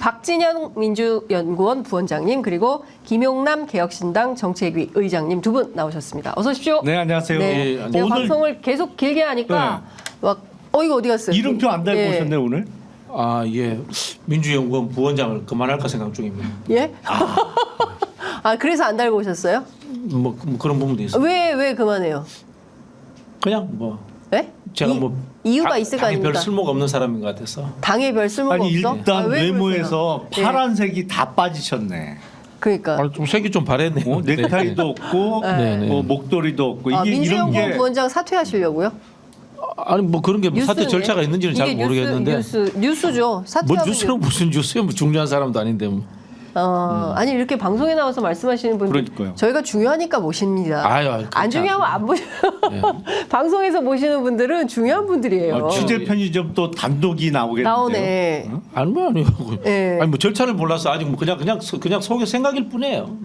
박진영 민주연구원 부원장님 그리고 김용남 개혁신당 정책위 의장님 두 분 나오셨습니다. 어서 오십시오. 네, 안녕하세요. 네, 예, 제가 오늘 방송을 계속 길게 하니까 막 이거 어디 갔어요? 이름표 안 달고 오셨네 오늘. 아, 예. 민주연구원 부원장을 그만할까 생각 중입니다. 예? 아 그래서 안 달고 오셨어요? 뭐 그런 부분도 있어요. 왜 그만해요? 그냥 뭐 네? 제가 이유가 있을 거 당에 아닙니까? 별 쓸모가 없는 사람인 것 같아서. 당에 별 쓸모가 아니 없어? 일단 왜 외모에서 그러세요? 파란색이 다 빠지셨네. 그러니까 좀 색이 좀 바랬네요. 넥타이도 없고 네, 네. 뭐 목도리도 없고 이게 이런 민주연구원 게 부원장 사퇴하시려고요? 아니 뭐 그런 게 뭐 사퇴 뉴스네. 절차가 있는지는 잘 이게 모르겠는데. 뉴스죠. 뭐 사퇴하면 뉴스는 무슨 뉴스예요? 뭐 중요한 사람도 아닌데 뭐. 아니 이렇게 방송에 나와서 말씀하시는 분들 그러니까요. 저희가 중요하니까 모십니다. 아유, 안 그렇지 중요하면 안 모셔. 방송에서 모시는 분들은 중요한 분들이에요. 취재 편의점 또 단독이 나오겠는데요. 나오네. 아니 뭐 아니요. 예. 아니 뭐 절차를 몰라서 아직 뭐 그냥 속의 생각일 뿐이에요.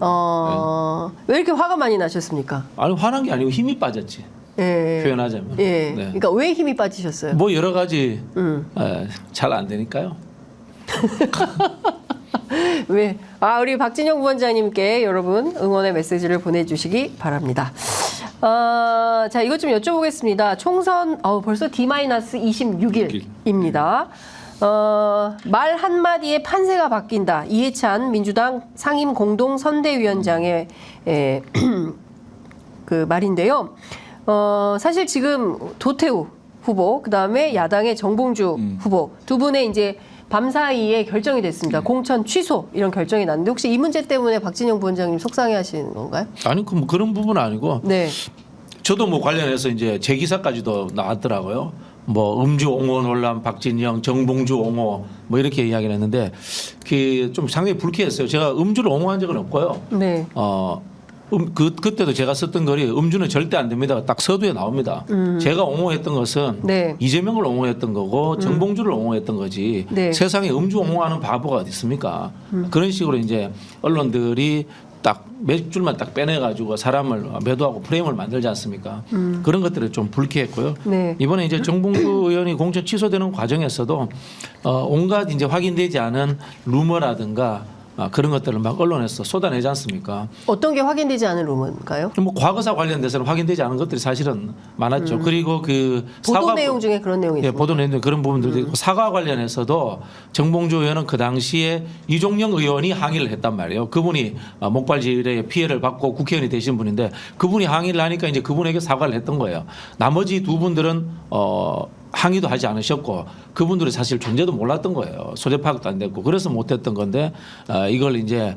왜 이렇게 화가 많이 나셨습니까? 아니 화난 게 아니고 힘이 빠졌지. 예. 표현하자면. 예. 네. 그러니까 왜 힘이 빠지셨어요? 뭐 여러 가지 잘 안 되니까요. 왜? 우리 박진영 부원장님께 여러분 응원의 메시지를 보내주시기 바랍니다. 자, 이것 좀 여쭤보겠습니다. 총선, 벌써 D-26일입니다. 말 한마디에 판세가 바뀐다. 이해찬 민주당 상임 공동선대위원장의 그 말인데요. 사실 지금 도태우 후보, 그 다음에 야당의 정봉주 후보 두 분의 이제 밤사이에 결정이 됐습니다. 공천 취소 이런 결정이 났는데 혹시 이 문제 때문에 박진영 부원장님 속상해하시는 건가요? 아니 뭐 그런 부분은 아니고 네. 저도 뭐 관련해서 이제 제 기사까지도 나왔더라고요. 뭐 음주 옹호 논란, 박진영, 정봉주 옹호 뭐 이렇게 이야기를 했는데 그 좀 상당히 불쾌했어요. 제가 음주를 옹호한 적은 없고요. 네. 그때도 제가 썼던 글이 음주는 절대 안 됩니다. 딱 서두에 나옵니다. 제가 옹호했던 것은 네. 이재명을 옹호했던 거고 정봉주를 옹호했던 거지 네. 세상에 음주 옹호하는 바보가 어디 있습니까? 그런 식으로 이제 언론들이 딱 몇 줄만 딱 빼내가지고 사람을 매도하고 프레임을 만들지 않습니까? 그런 것들이 좀 불쾌했고요. 네. 이번에 이제 정봉주 의원이 공천 취소되는 과정에서도 온갖 이제 확인되지 않은 루머라든가 그런 것들을 막 언론에서 쏟아내지 않습니까? 어떤 게 확인되지 않은 루머인가요? 뭐 과거사 관련돼서는 확인되지 않은 것들이 사실은 많았죠. 그리고 그 보도 내용 중에 그런 내용이 예, 있습니다. 보도 내용 그런 부분들도 있고 사과 관련해서도 정봉주 의원은 그 당시에 이종영 의원이 항의를 했단 말이에요. 그분이 목발질의 피해를 받고 국회의원이 되신 분인데 그분이 항의를 하니까 이제 그분에게 사과를 했던 거예요. 나머지 두 분들은 항의도 하지 않으셨고 그분들이 사실 존재도 몰랐던 거예요. 소재 파악도 안 됐고 그래서 못했던 건데 이걸 이제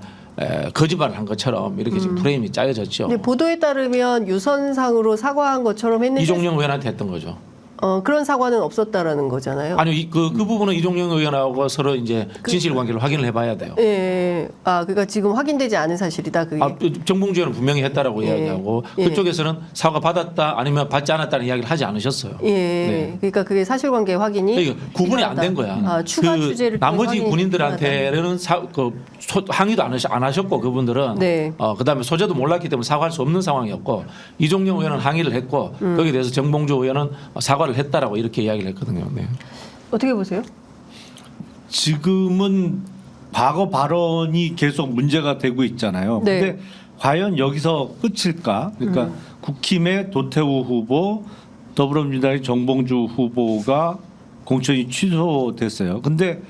거짓말을 한 것처럼 이렇게 지금 프레임이 짜여졌죠. 근데 보도에 따르면 유선상으로 사과한 것처럼 했는데 이종영 의원한테 했던 거죠. 그런 사과는 없었다라는 거잖아요. 아니 그 부분은 이종영 의원하고 서로 이제 진실 관계를 확인을 해봐야 돼요. 예. 그러니까 지금 확인되지 않은 사실이다. 그게. 정봉주 의원은 분명히 했다라고 이야기하고 그쪽에서는 사과 받았다 아니면 받지 않았다는 이야기를 하지 않으셨어요. 예. 네. 그러니까 그게 사실관계 확인이 그러니까 구분이 안 된 거야. 추가 취재를 통해서 나머지 확인이 군인들한테는 항의도 안 하셨고 그분들은 네. 그다음에 소재도 몰랐기 때문에 사과할 수 없는 상황이었고 이종영 의원은 항의를 했고 거기에 대해서 정봉주 의원은 사과를 했다라고 이렇게 이야기를 했거든요. 네. 어떻게 보세요? 지금은 과거 발언이 계속 문제가 되고 있잖아요. 네. 근데 과연 여기서 끝일까? 그러니까 국힘의 도태우 후보, 더불어민주당의 정봉주 후보가 공천이 취소됐어요. 근데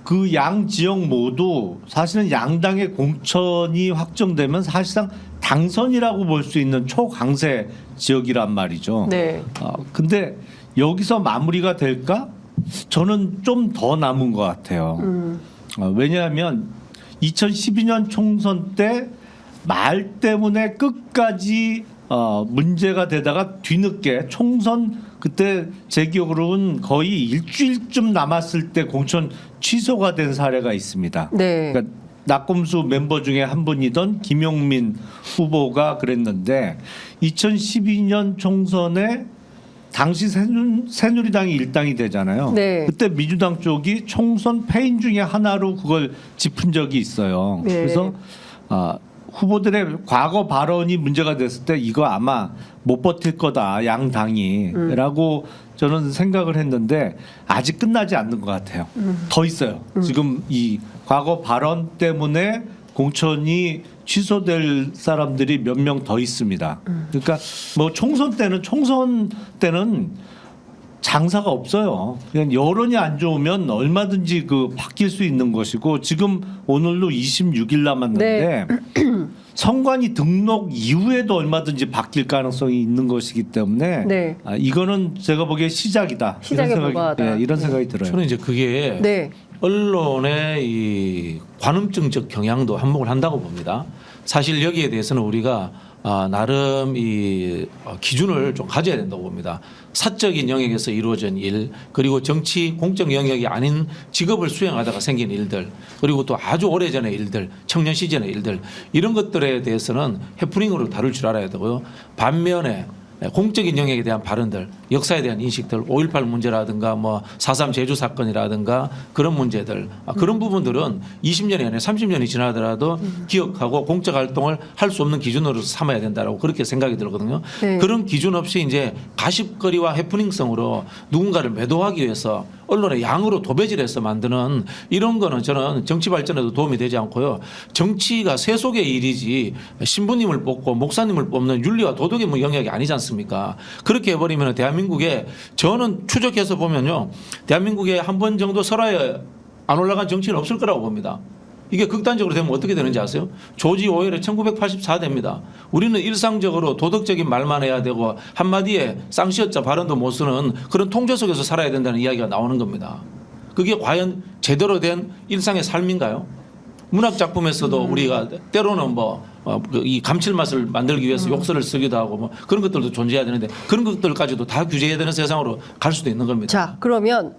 그 양 지역 모두 사실은 양당의 공천이 확정되면 사실상 당선이라고 볼 수 있는 초강세 지역이란 말이죠. 네. 근데 여기서 마무리가 될까? 저는 좀 더 남은 것 같아요. 왜냐하면 2012년 총선 때 말 때문에 끝까지 문제가 되다가 뒤늦게 총선 그때 제 기억으로는 거의 일주일쯤 남았을 때 공천 취소가 된 사례가 있습니다. 네. 그러니까 낙검수 멤버 중에 한 분이던 김용민 후보가 그랬는데 2012년 총선에 당시 새누리당이 일당이 되잖아요. 네. 그때 민주당 쪽이 총선 패인 중에 하나로 그걸 짚은 적이 있어요. 네. 그래서 후보들의 과거 발언이 문제가 됐을 때 이거 아마 못 버틸 거다 양 당이라고 저는 생각을 했는데 아직 끝나지 않는 것 같아요. 더 있어요. 지금 이 과거 발언 때문에 공천이 취소될 사람들이 몇 명 더 있습니다. 그러니까 뭐 총선 때는 장사가 없어요. 그냥 여론이 안 좋으면 얼마든지 그 바뀔 수 있는 것이고 지금 오늘로 26일 남았는데 선관위 등록 이후에도 얼마든지 바뀔 가능성이 있는 것이기 때문에 네. 이거는 제가 보기에 시작이다. 시작에 불과하다. 이런 생각이 들어요. 저는 이제 그게 네. 언론의 이 관음증적 경향도 한몫을 한다고 봅니다. 사실 여기에 대해서는 우리가 나름 이 기준을 좀 가져야 된다고 봅니다. 사적인 영역에서 이루어진 일, 그리고 정치 공적 영역이 아닌 직업을 수행하다가 생긴 일들, 그리고 또 아주 오래전의 일들, 청년 시절의 일들, 이런 것들에 대해서는 해프닝으로 다룰 줄 알아야 되고요. 반면에 공적인 영역에 대한 발언들, 역사에 대한 인식들, 5.18 문제라든가 뭐 4.3 제주 사건이라든가 그런 문제들, 그런 부분들은 20년이 아니라 30년이 지나더라도 기억하고 공적 활동을 할 수 없는 기준으로 삼아야 된다라고 그렇게 생각이 들거든요. 네. 그런 기준 없이 이제 가십거리와 해프닝성으로 누군가를 매도하기 위해서 언론의 양으로 도배질해서 만드는 이런 거는 저는 정치 발전에도 도움이 되지 않고요. 정치가 세속의 일이지 신부님을 뽑고 목사님을 뽑는 윤리와 도덕의 영역이 아니지 않습니까? 그렇게 해버리면 대한민국에 저는 추적해서 보면요. 대한민국에 한 번 정도 설화에 안 올라간 정치는 없을 거라고 봅니다. 이게 극단적으로 되면 어떻게 되는지 아세요? 조지 오웰의 1984대입니다. 우리는 일상적으로 도덕적인 말만 해야 되고 한마디에 쌍시어자 발언도 못 쓰는 그런 통제 속에서 살아야 된다는 이야기가 나오는 겁니다. 그게 과연 제대로 된 일상의 삶인가요? 문학 작품에서도 우리가 때로는 이 감칠맛을 만들기 위해서 욕설을 쓰기도 하고 뭐 그런 것들도 존재해야 되는데 그런 것들까지도 다 규제해야 되는 세상으로 갈 수도 있는 겁니다. 자, 그러면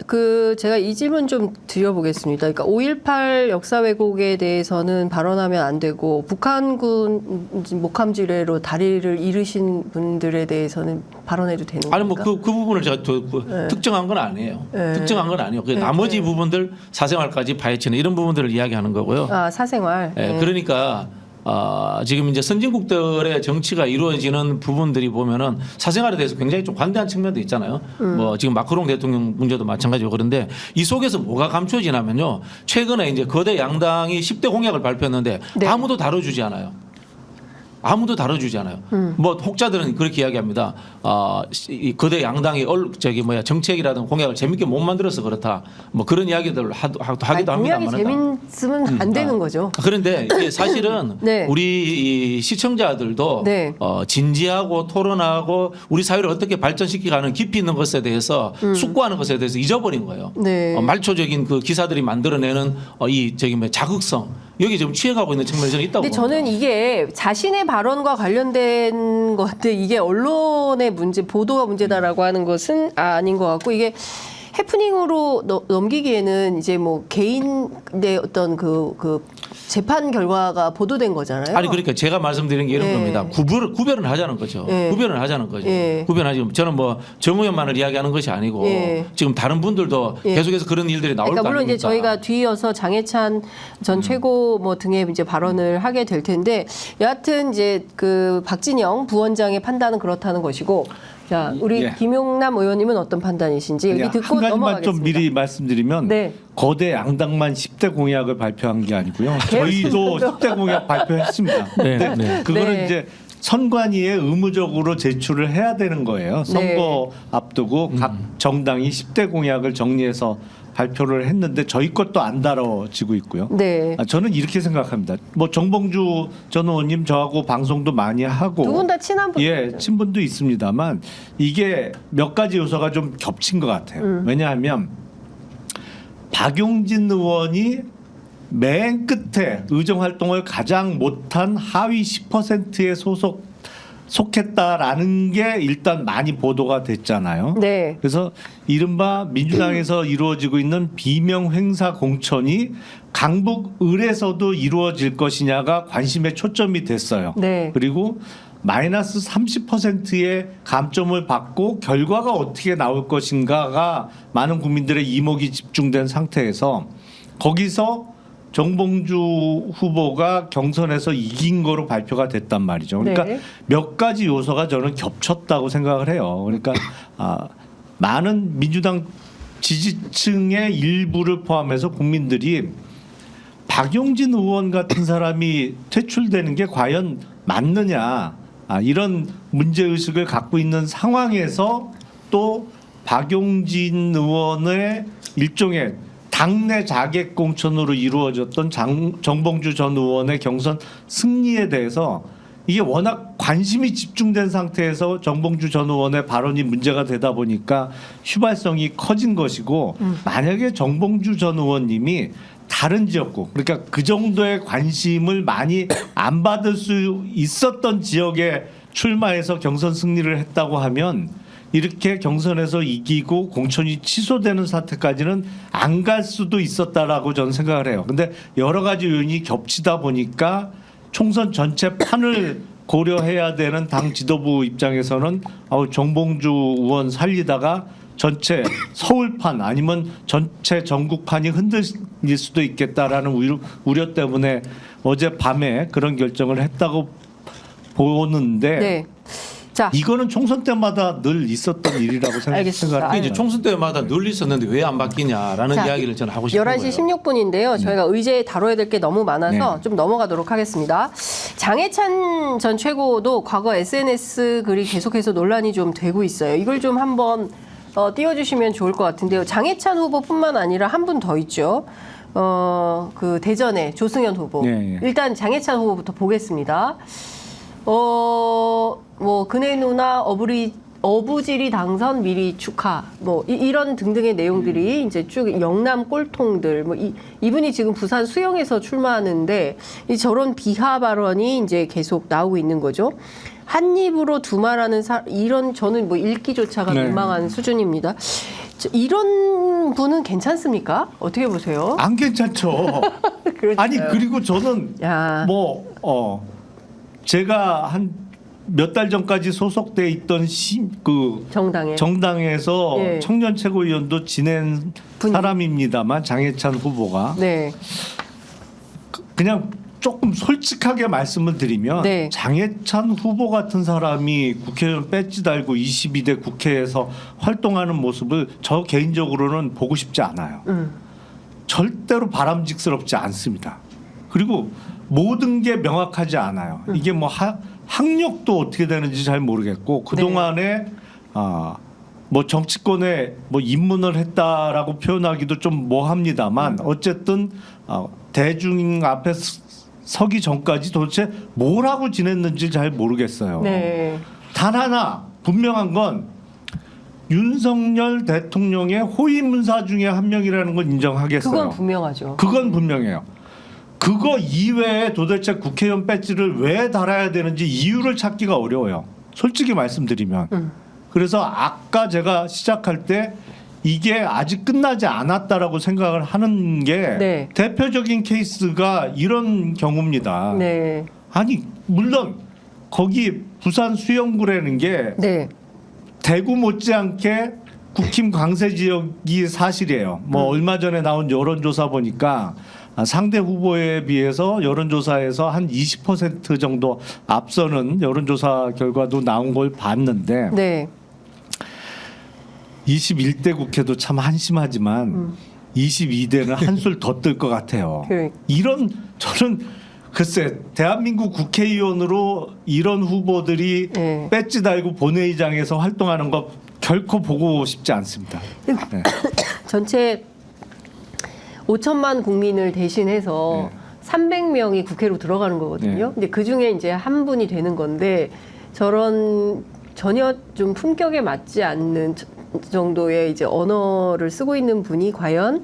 제가 이 질문 좀 드려보겠습니다. 그러니까 5.18 역사 왜곡에 대해서는 발언하면 안 되고 북한군 목함지뢰로 다리를 잃으신 분들에 대해서는 발언해도 되는 건가? 아니 뭐 그 부분을 제가 특정한 건 아니에요. 특정한 건 아니에요. 나머지 부분들 사생활까지 파헤치는 이런 부분들을 이야기하는 거고요. 아, 사생활. 그러니까 지금 이제 선진국들의 정치가 이루어지는 부분들이 보면은 사생활에 대해서 굉장히 좀 관대한 측면도 있잖아요. 뭐 지금 마크롱 대통령 문제도 마찬가지고 그런데 이 속에서 뭐가 감춰지냐면요. 최근에 이제 거대 양당이 10대 공약을 발표했는데 네. 아무도 다뤄주지 않아요. 아무도 다뤄주지 않아요. 뭐 혹자들은 그렇게 이야기합니다. 이 거대 양당이 정책이라든 공약을 재밌게 못 만들어서 그렇다. 뭐 그런 이야기들을 하기도 합니다. 공약이 재밌으면 안 되는 거죠. 그런데 이게 사실은 네. 우리 이 시청자들도 네. 진지하고 토론하고 우리 사회를 어떻게 발전시키가는 깊이 있는 것에 대해서 숙고하는 것에 대해서 잊어버린 거예요. 네. 말초적인 그 기사들이 만들어내는 자극성 여기 지금 취해가고 있는 측면이 저는 있다고 근데 봅니다. 저는 이게 자신의 발언과 관련된 건데 이게 언론의 문제, 보도가 문제다라고 하는 것은 아닌 것 같고 이게 해프닝으로 넘기기에는 이제 뭐 개인의 어떤 그 재판 결과가 보도된 거잖아요. 아니 그러니까 제가 말씀드리는 게 이런 예. 겁니다. 구별은 하자는 거죠. 예. 구별은 하자는 거죠. 예. 구별하지. 저는 뭐 정의원만을 이야기하는 것이 아니고 예. 지금 다른 분들도 예. 계속해서 그런 일들이 나올 그러니까 거 물론 아닙니까? 이제 저희가 뒤이어서 장해찬 전 최고 뭐 등의 이제 발언을 하게 될 텐데 여하튼 이제 그 박진영 부원장의 판단은 그렇다는 것이고 자 우리 예. 김용남 의원님은 어떤 판단이신지 얘기 그냥 듣고 한 가지만 넘어가겠습니다. 좀 미리 말씀드리면 네. 거대 양당만 10대 공약을 발표한 게 아니고요. 저희도 10대 공약 발표했습니다. 네, 근데 네. 그거는 네. 이제 선관위에 의무적으로 제출을 해야 되는 거예요. 선거 앞두고 각 정당이 10대 공약을 정리해서 발표를 했는데 저희 것도 안 다뤄지고 있고요. 네. 저는 이렇게 생각합니다. 뭐 정봉주 전 의원님 저하고 방송도 많이 하고 두 분 다 친한 분. 예, 친분도 있습니다만 이게 몇 가지 요소가 좀 겹친 것 같아요. 왜냐하면 박용진 의원이 맨 끝에 의정 활동을 가장 못한 하위 10%에 속했다라는 게 일단 많이 보도가 됐잖아요. 네. 그래서 이른바 민주당에서 이루어지고 있는 비명 행사 공천이 강북 을에서도 이루어질 것이냐가 관심의 초점이 됐어요. 네. 그리고 마이너스 30%의 감점을 받고 결과가 어떻게 나올 것인가가 많은 국민들의 이목이 집중된 상태에서 거기서 정봉주 후보가 경선에서 이긴 거로 발표가 됐단 말이죠. 그러니까 네. 몇 가지 요소가 저는 겹쳤다고 생각을 해요. 그러니까 많은 민주당 지지층의 일부를 포함해서 국민들이 박용진 의원 같은 사람이 퇴출되는 게 과연 맞느냐 이런 문제의식을 갖고 있는 상황에서 또 박용진 의원의 일종의 당내 자객 공천으로 이루어졌던 정봉주 전 의원의 경선 승리에 대해서 이게 워낙 관심이 집중된 상태에서 정봉주 전 의원의 발언이 문제가 되다 보니까 휘발성이 커진 것이고 만약에 정봉주 전 의원님이 다른 지역구 그러니까 그 정도의 관심을 많이 안 받을 수 있었던 지역에 출마해서 경선 승리를 했다고 하면 이렇게 경선에서 이기고 공천이 취소되는 사태까지는 안 갈 수도 있었다라고 저는 생각을 해요. 근데 여러 가지 요인이 겹치다 보니까 총선 전체 판을 고려해야 되는 당 지도부 입장에서는 정봉주 의원 살리다가 전체 서울판 아니면 전체 전국판이 흔들릴 수도 있겠다라는 우려 때문에 어젯밤에 그런 결정을 했다고 보는데 네. 자, 이거는 총선 때마다 늘 있었던 일이라고 알겠습니다. 생각합니다. 이게 이제 총선 때마다 늘 있었는데 왜 안 바뀌냐라는 자, 이야기를 저는 하고 싶은 11시 거예요. 16분인데요. 저희가 의제에 다뤄야 될 게 너무 많아서 네. 좀 넘어가도록 하겠습니다. 장해찬 전 최고도 과거 SNS 글이 계속해서 논란이 좀 되고 있어요. 이걸 좀 한번 띄워주시면 좋을 것 같은데요. 장해찬 후보뿐만 아니라 한 분 더 있죠. 그 대전의 조승현 후보. 네. 일단 장해찬 후보부터 보겠습니다. 뭐 근혜 누나 어부지리 당선 미리 축하 뭐 이런 등등의 내용들이 이제 쭉 영남 꼴통들 뭐 이분이 지금 부산 수영에서 출마하는데 저런 비하 발언이 이제 계속 나오고 있는 거죠. 한 입으로 두말하는 이런 저는 뭐 읽기조차가 네. 민망한 수준입니다. 이런 분은 괜찮습니까? 어떻게 보세요? 안 괜찮죠. 그렇죠. 아니 그리고 저는 야. 제가 한 몇 달 전까지 소속돼 있던 정당에서 예. 청년 최고위원도 지낸 사람입니다만 장해찬 후보가 네. 그냥 조금 솔직하게 말씀을 드리면 네. 장해찬 후보 같은 사람이 국회의원 배지 달고 22대 국회에서 활동하는 모습을 저 개인적으로는 보고 싶지 않아요. 절대로 바람직스럽지 않습니다. 그리고 모든 게 명확하지 않아요. 이게 뭐 학력도 어떻게 되는지 잘 모르겠고 그 동안에 뭐 정치권에 뭐 입문을 했다라고 표현하기도 좀 뭐합니다만 어쨌든 대중 앞에 서기 전까지 도대체 뭘 하고 지냈는지 잘 모르겠어요. 네. 단 하나 분명한 건 윤석열 대통령의 호위 문사 중에 한 명이라는 건 인정하겠어요. 그건 분명하죠. 그건 분명해요. 그거 이외에 도대체 국회의원 배지를 왜 달아야 되는지 이유를 찾기가 어려워요. 솔직히 말씀드리면. 그래서 아까 제가 시작할 때 이게 아직 끝나지 않았다라고 생각을 하는 게 네. 대표적인 케이스가 이런 경우입니다. 네. 아니 물론 거기 부산 수영구라는 게 네. 대구 못지않게 국힘 강세 지역이 사실이에요. 뭐 얼마 전에 나온 여론조사 보니까 상대 후보에 비해서 여론조사에서 한 20% 정도 앞서는 여론조사 결과도 나온 걸 봤는데 네. 21대 국회도 참 한심하지만 22대는 한술 더 뜰 것 같아요. 이런 저는 글쎄 대한민국 국회의원으로 이런 후보들이 네. 배지 달고 본회의장에서 활동하는 거 결코 보고 싶지 않습니다. 네. 전체 5천만 국민을 대신해서 300명이 국회로 들어가는 거거든요. 네. 근데 그 중에 이제 한 분이 되는 건데 저런 전혀 좀 품격에 맞지 않는 정도의 이제 언어를 쓰고 있는 분이 과연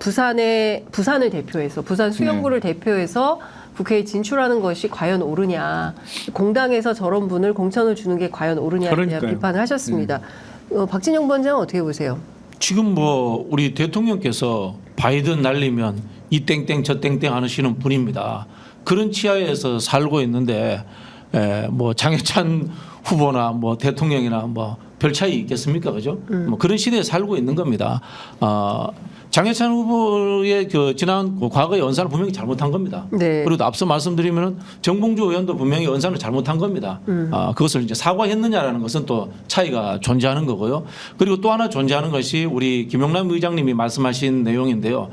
부산을 대표해서 부산 수영구를 대표해서 국회에 진출하는 것이 과연 옳으냐, 공당에서 저런 분을 공천을 주는 게 과연 옳으냐에 대한 그러니까요. 비판을 하셨습니다. 박진영 원장 어떻게 보세요? 지금 뭐 우리 대통령께서 바이든 날리면 이 땡땡 저 땡땡 하시는 분입니다. 그런 치하에서 살고 있는데 뭐 장해찬 후보나 뭐 대통령이나 뭐 별 차이 있겠습니까, 그죠? 뭐 그런 시대에 살고 있는 겁니다. 장해찬 후보의 그 지난 과거의 연산을 분명히 잘못한 겁니다. 네. 그리고 또 앞서 말씀드리면 정봉주 의원도 분명히 연산을 잘못한 겁니다. 그것을 이제 사과했느냐라는 것은 또 차이가 존재하는 거고요. 그리고 또 하나 존재하는 것이 우리 김용남 의장님이 말씀하신 내용인데요.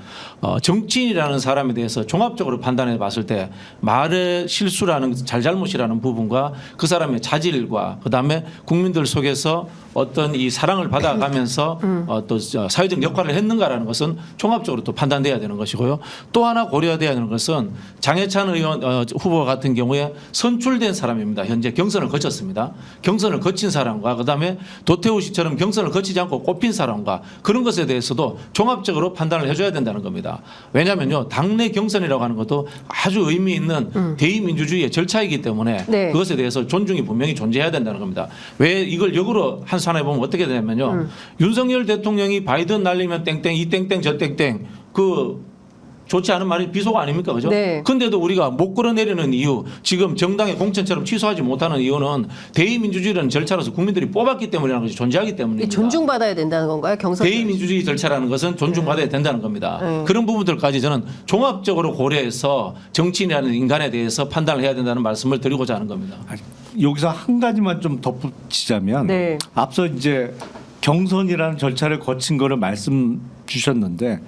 정치인이라는 사람에 대해서 종합적으로 판단해 봤을 때 말의 실수라는 잘잘못이라는 부분과 그 사람의 자질과 그다음에 국민들 속에서 어떤 이 사랑을 받아가면서 또 사회적 역할을 했는가라는 것은 종합적으로 또 판단돼야 되는 것이고요. 또 하나 고려돼야 되는 것은 장해찬 의원 후보 같은 경우에 선출된 사람입니다. 현재 경선을 거쳤습니다. 경선을 거친 사람과 그다음에 도태우 씨처럼 경선을 거치지 않고 꼽힌 사람과 그런 것에 대해서도 종합적으로 판단을 해줘야 된다는 겁니다. 왜냐하면요, 당내 경선이라고 하는 것도 아주 의미 있는 대의민주주의의 절차이기 때문에 네. 그것에 대해서 존중이 분명히 존재해야 된다는 겁니다. 왜 이걸 역으로 한산해 보면 어떻게 되냐면요, 윤석열 대통령이 바이든 날리면 땡땡 이 땡땡 저 땡땡 그 좋지 않은 말이 비속어 아닙니까, 그죠? 네. 근데도 우리가 못 끌어내리는 이유, 지금 정당의 공천처럼 취소하지 못하는 이유는 대의민주주의라는 절차로서 국민들이 뽑았기 때문이라는 것이 존재하기 때문입니다. 존중받아야 된다는 건가요? 경선 대의민주주의 절차라는 것은 존중받아야 된다는 겁니다. 그런 부분들까지 저는 종합적으로 고려해서 정치인이라는 인간에 대해서 판단을 해야 된다는 말씀을 드리고자 하는 겁니다. 여기서 한 가지만 좀 덧붙이자면 네. 앞서 이제 경선이라는 절차를 거친 거를 말씀 주셨는데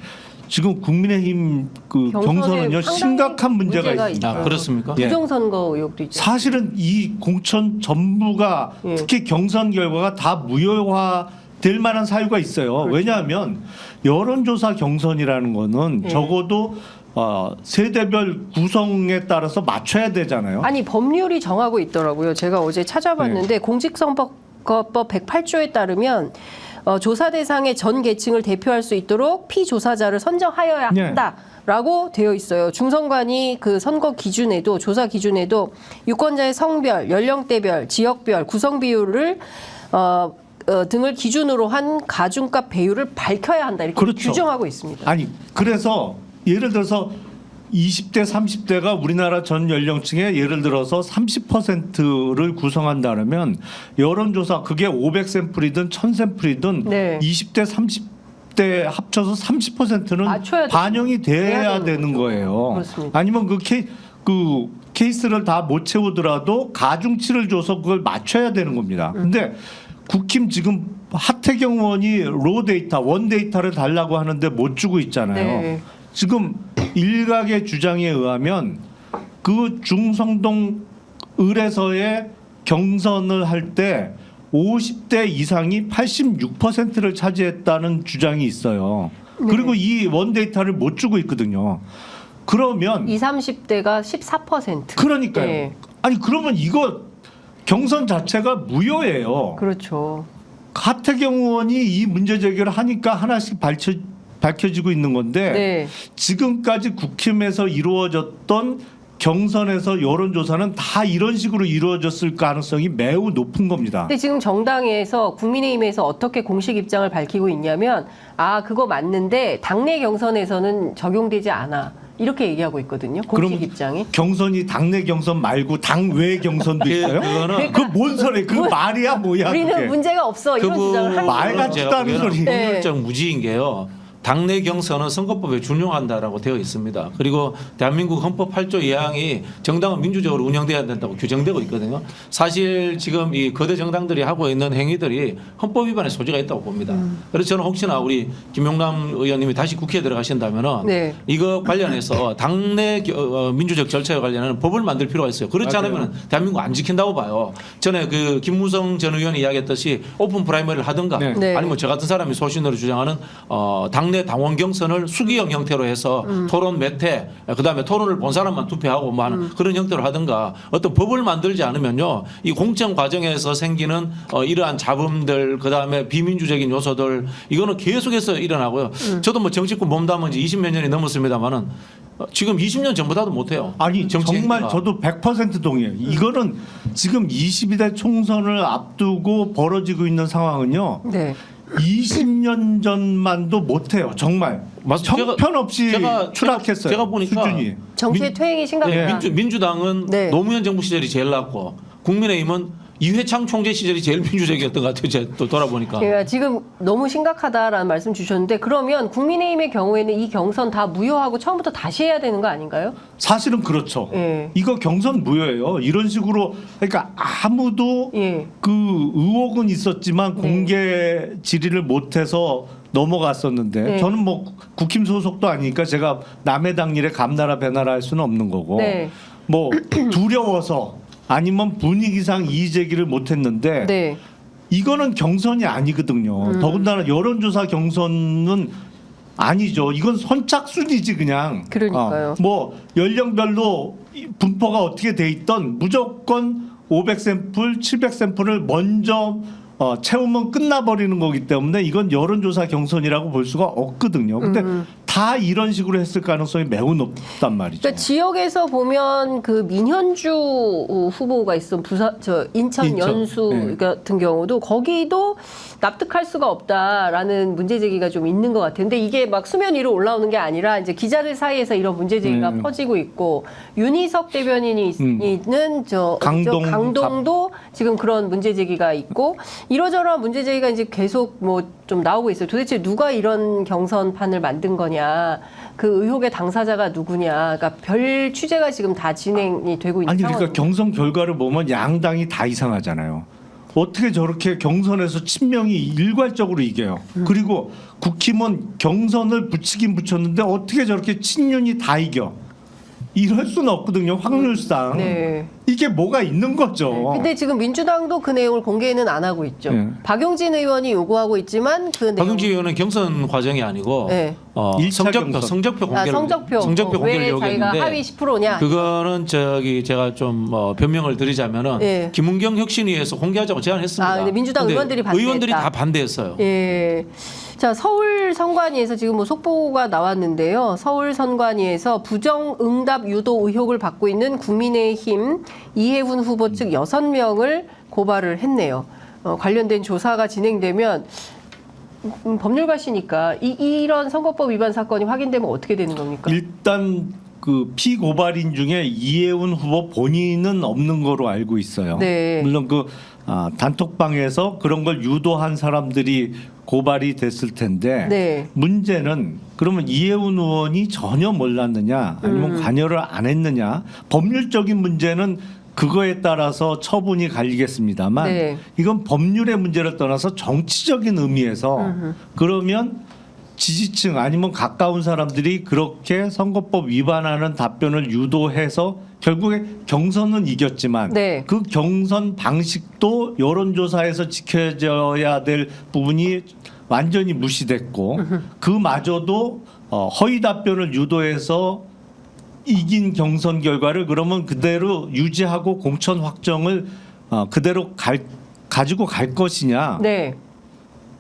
지금 국민의힘 그 경선에 경선은요 상당히 심각한 문제가 문제가 있습니다. 아, 그렇습니까? 예. 부정선거 의혹도 있죠. 사실은 이 공천 전부가 예. 특히 경선 결과가 다 무효화될 만한 사유가 있어요. 그렇죠. 왜냐하면 여론조사 경선이라는 거는 예. 적어도 세대별 구성에 따라서 맞춰야 되잖아요. 아니 법률이 정하고 있더라고요. 제가 어제 찾아봤는데 공직선거법 108조에 따르면 조사 대상의 전 계층을 대표할 수 있도록 피조사자를 선정하여야 네. 한다라고 되어 있어요. 중선관위 그 선거 기준에도 조사 기준에도 유권자의 성별, 연령대별, 지역별, 구성 비율을 등을 기준으로 한 가중값 배율을 밝혀야 한다 이렇게 그렇죠. 규정하고 있습니다. 아니 그래서 예를 들어서 20대 30대가 우리나라 전 연령층의 예를 들어서 30%를 구성한다면 여론조사 그게 500샘플이든 1000샘플이든 네. 20대 30대 합쳐서 30%는 맞춰야 반영이 돼야 되는 거죠. 거예요. 그렇습니다. 아니면 그 케이스를 다 못 채우더라도 가중치를 줘서 그걸 맞춰야 되는 겁니다. 근데 국힘 지금 하태경 의원이 로 데이터, 원 데이터를 달라고 하는데 못 주고 있잖아요. 네. 지금 일각의 주장에 의하면 그 중성동 을에서의 경선을 할 때 50대 이상이 86%를 차지했다는 주장이 있어요. 네. 그리고 이 원 데이터를 못 주고 있거든요. 그러면 20, 30대가 14%. 그러니까요. 네. 아니 그러면 이거 경선 자체가 무효예요. 그렇죠. 하태경 의원이 이 문제 제기를 하니까 하나씩 밝혀지고 있는 건데 네. 지금까지 국힘에서 이루어졌던 경선에서 여론조사는 다 이런 식으로 이루어졌을 가능성이 매우 높은 겁니다. 근데 지금 정당에서 국민의힘에서 어떻게 공식 입장을 밝히고 있냐면 그거 맞는데 당내 경선에서는 적용되지 않아. 이렇게 얘기하고 있거든요. 공식 그럼 입장이. 경선이 당내 경선 말고 당외 경선도 있어요? 그거는 그 뭔 소리? 그 말이야 뭐야? 우리는 그게. 문제가 없어. 이런 주장을 하는 말 거예요. 같지도 않은 소리. 네. 법률적 무지인 게요. 당내 경선은 선거법에 준용한다라고 되어 있습니다. 그리고 대한민국 헌법 8조 2항이 정당은 민주적으로 운영돼야 된다고 규정되고 있거든요. 사실 지금 이 거대 정당들이 하고 있는 행위들이 헌법 위반의 소지가 있다고 봅니다. 그래서 저는 혹시나 우리 김용남 의원님이 다시 국회에 들어가신다면은 네. 이거 관련해서 당내 민주적 절차에 관련해서 법을 만들 필요가 있어요. 그렇지 않으면 대한민국 안 지킨다고 봐요. 전에 그 김무성 전 의원이 이야기했듯이 오픈 프라이머리를 하든가 네. 네. 아니면 저 같은 사람이 소신으로 주장하는 당내 당원 경선을 수기형 형태로 해서 토론 몇 회, 그다음에 토론을 본 사람만 투표하고 뭐 하는 그런 형태로 하든가 어떤 법을 만들지 않으면요 이 공천 과정에서 생기는 이러한 잡음들 그다음에 비민주적인 요소들 이거는 계속해서 일어나고요. 저도 뭐 정치권 몸담은 지 20몇 년이 넘었습니다만은 지금 20년 전보다도 못해요. 아니 정치 정말 행위가. 저도 100% 동의해요. 이거는 지금 22대 총선을 앞두고 벌어지고 있는 상황은요. 네. 20년 전만도 못해요. 정말 맞습니다. 형편없이 추락했어요. 제가 보니까 수준이. 정치의 퇴행이 심각합니다. 민주당은 네. 노무현 정부 시절이 제일 낮고 국민의힘은 이회창 총재 시절이 제일 민주적이었던 것 같아요. 제가 또 돌아보니까. 그러니까 지금 너무 심각하다라는 말씀 주셨는데 그러면 국민의힘의 경우에는 이 경선 다 무효하고 처음부터 다시 해야 되는 거 아닌가요? 사실은 그렇죠. 예. 이거 경선 무효예요. 이런 식으로 그러니까 아무도 예. 그 의혹은 있었지만 네. 공개 질의를 못해서 넘어갔었는데 네. 저는 뭐 국힘 소속도 아니니까 제가 남의 당 일에 감나라 배나라 할 수는 없는 거고 네. 뭐 두려워서 아니면 분위기상 이의 제기를 못했는데 네. 이거는 경선이 아니거든요. 더군다나 여론조사 경선은 아니죠. 이건 선착순이지 그냥. 그러니까요. 뭐 연령별로 분포가 어떻게 돼 있던 무조건 500샘플, 700샘플을 먼저 채우면 끝나버리는 거기 때문에 이건 여론조사 경선이라고 볼 수가 없거든요. 근데 다 이런 식으로 했을 가능성이 매우 높단 말이죠. 그러니까 지역에서 보면 그 민현주 후보가 있던 인천 인천, 연수 네. 같은 경우도 거기도 납득할 수가 없다라는 문제 제기가 좀 있는 것 같아요. 근데 이게 막 수면 위로 올라오는 게 아니라 이제 기자들 사이에서 이런 문제 제기가 퍼지고 있고 윤희석 대변인이 있는 강동도 지금 그런 문제 제기가 있고 이러저러한 문제 제기가 이제 계속 뭐 좀 나오고 있어요. 도대체 누가 이런 경선판을 만든 거냐, 그 의혹의 당사자가 누구냐, 그러니까 별 취재가 지금 다 진행이 되고 있는 아니 상황입니다. 그러니까 경선 결과를 보면 양당이 다 이상하잖아요. 어떻게 저렇게 경선에서 친명이 일괄적으로 이겨요. 그리고 국힘은 경선을 붙이긴 붙였는데 어떻게 저렇게 친윤이 다 이겨. 이럴 수는 없거든요. 확률상. 네. 이게 뭐가 있는 거죠. 근데 지금 민주당도 그 내용을 공개는 안 하고 있죠. 네. 박용진 의원이 요구하고 있지만 그 내용. 박용진 의원은 경선 과정이 아니고 네. 일차 경선. 성적표 공개를 성적표 공개를 왜 자기가 요구했는데 하위 10%냐? 그거는 제가 좀 변명을 드리자면은 예. 김은경 혁신위에서 공개하자고 제안했습니다. 아, 근데 민주당 의원들이 반대했다. 의원들이 다 반대했어요. 예. 자, 서울 선관위에서 지금 뭐 속보가 나왔는데요. 서울 선관위에서 부정 응답 유도 의혹을 받고 있는 국민의힘 이해훈 후보 측 6명을 고발을 했네요. 관련된 조사가 진행되면 법률가시니까 이런 선거법 위반 사건이 확인되면 어떻게 되는 겁니까? 일단 그 피고발인 중에 이해훈 후보 본인은 없는 거로 알고 있어요. 네. 물론 그 단톡방에서 그런 걸 유도한 사람들이 고발이 됐을 텐데 네. 문제는 그러면 이해훈 의원이 전혀 몰랐느냐 아니면 관여를 안 했느냐 법률적인 문제는 그거에 따라서 처분이 갈리겠습니다만 네. 이건 법률의 문제를 떠나서 정치적인 의미에서 그러면 지지층 아니면 가까운 사람들이 그렇게 선거법 위반하는 답변을 유도해서 결국에 경선은 이겼지만 네. 그 경선 방식도 여론조사에서 지켜져야 될 부분이 완전히 무시됐고 그마저도 허위 답변을 유도해서 이긴 경선 결과를 그러면 그대로 유지하고 공천 확정을 그대로 가지고 갈 것이냐. 네.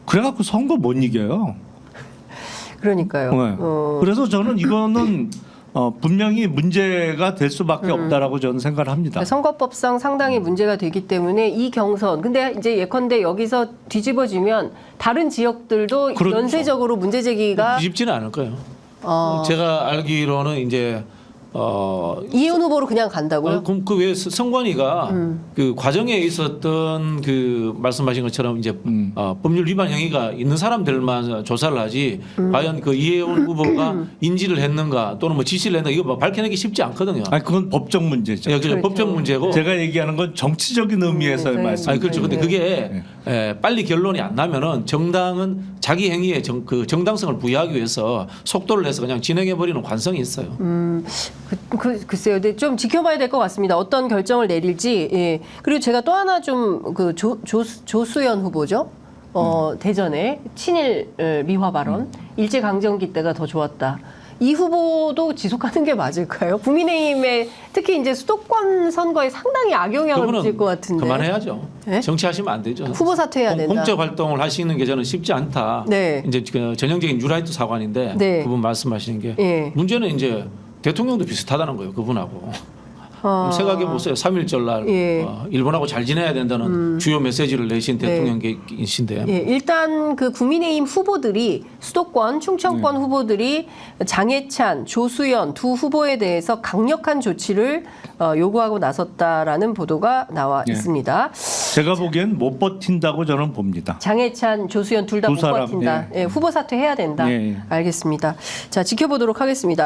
그래갖고 선거 못 이겨요. 그러니까요. 네. 그래서 저는 이거는 분명히 문제가 될 수밖에 없다라고 저는 생각을 합니다. 선거법상 상당히 문제가 되기 때문에 이 경선 근데 이제 예컨대 여기서 뒤집어지면 다른 지역들도 그렇죠. 연쇄적으로 문제 제기가 뒤집지는 않을 거예요. 어, 제가 알기로는 이제 이해훈 후보로 그냥 간다고요? 그럼 그 외에 선관위가 그 과정에 있었던 그 말씀하신 것처럼 이제 법률 위반 행위가 있는 사람들만 조사를 하지 과연 그 이해훈 후보가 인지를 했는가 또는 뭐 지시를 했는가 이거 뭐 밝혀내기 쉽지 않거든요. 아니 그건 법적 문제죠. 예, 그죠. 그렇죠. 법적 문제고. 제가 얘기하는 건 정치적인 의미에서의 네, 말씀. 아니 그렇죠. 근데 네. 그게 빨리 결론이 안 나면은 정당은 자기 행위에 그 정당성을 부여하기 위해서 속도를 내서 그냥 진행해 버리는 관성이 있어요. 글쎄요. 근데 좀 지켜봐야 될 것 같습니다. 어떤 결정을 내릴지. 예. 그리고 제가 또 하나 좀 그 조수연 후보죠. 대전에 친일 미화 발언, 일제 강점기 때가 더 좋았다. 이 후보도 지속하는 게 맞을까요? 국민의힘에 특히 이제 수도권 선거에 상당히 악영향을 미칠 것 같은데. 그만해야죠. 네? 정치하시면 안 되죠. 후보 사퇴해야 된다. 공적 활동을 하시는 게 저는 쉽지 않다. 네. 이제 그 전형적인 뉴라이트 사관인데 네. 그분 말씀하시는 게 예. 문제는 이제 대통령도 비슷하다는 거예요. 그분하고. 생각해 보세요. 3.1절 날 예. 일본하고 잘 지내야 된다는 주요 메시지를 내신 대통령이신데 예, 일단 그 국민의힘 후보들이 수도권, 충청권 후보들이 장해찬, 조수연 두 후보에 대해서 강력한 조치를 요구하고 나섰다라는 보도가 나와 있습니다. 제가 보기엔 못 버틴다고 저는 봅니다. 장해찬, 조수현 둘 다 못 두 사람, 버틴다. 예, 후보 사퇴해야 된다. 예. 알겠습니다. 자, 지켜보도록 하겠습니다.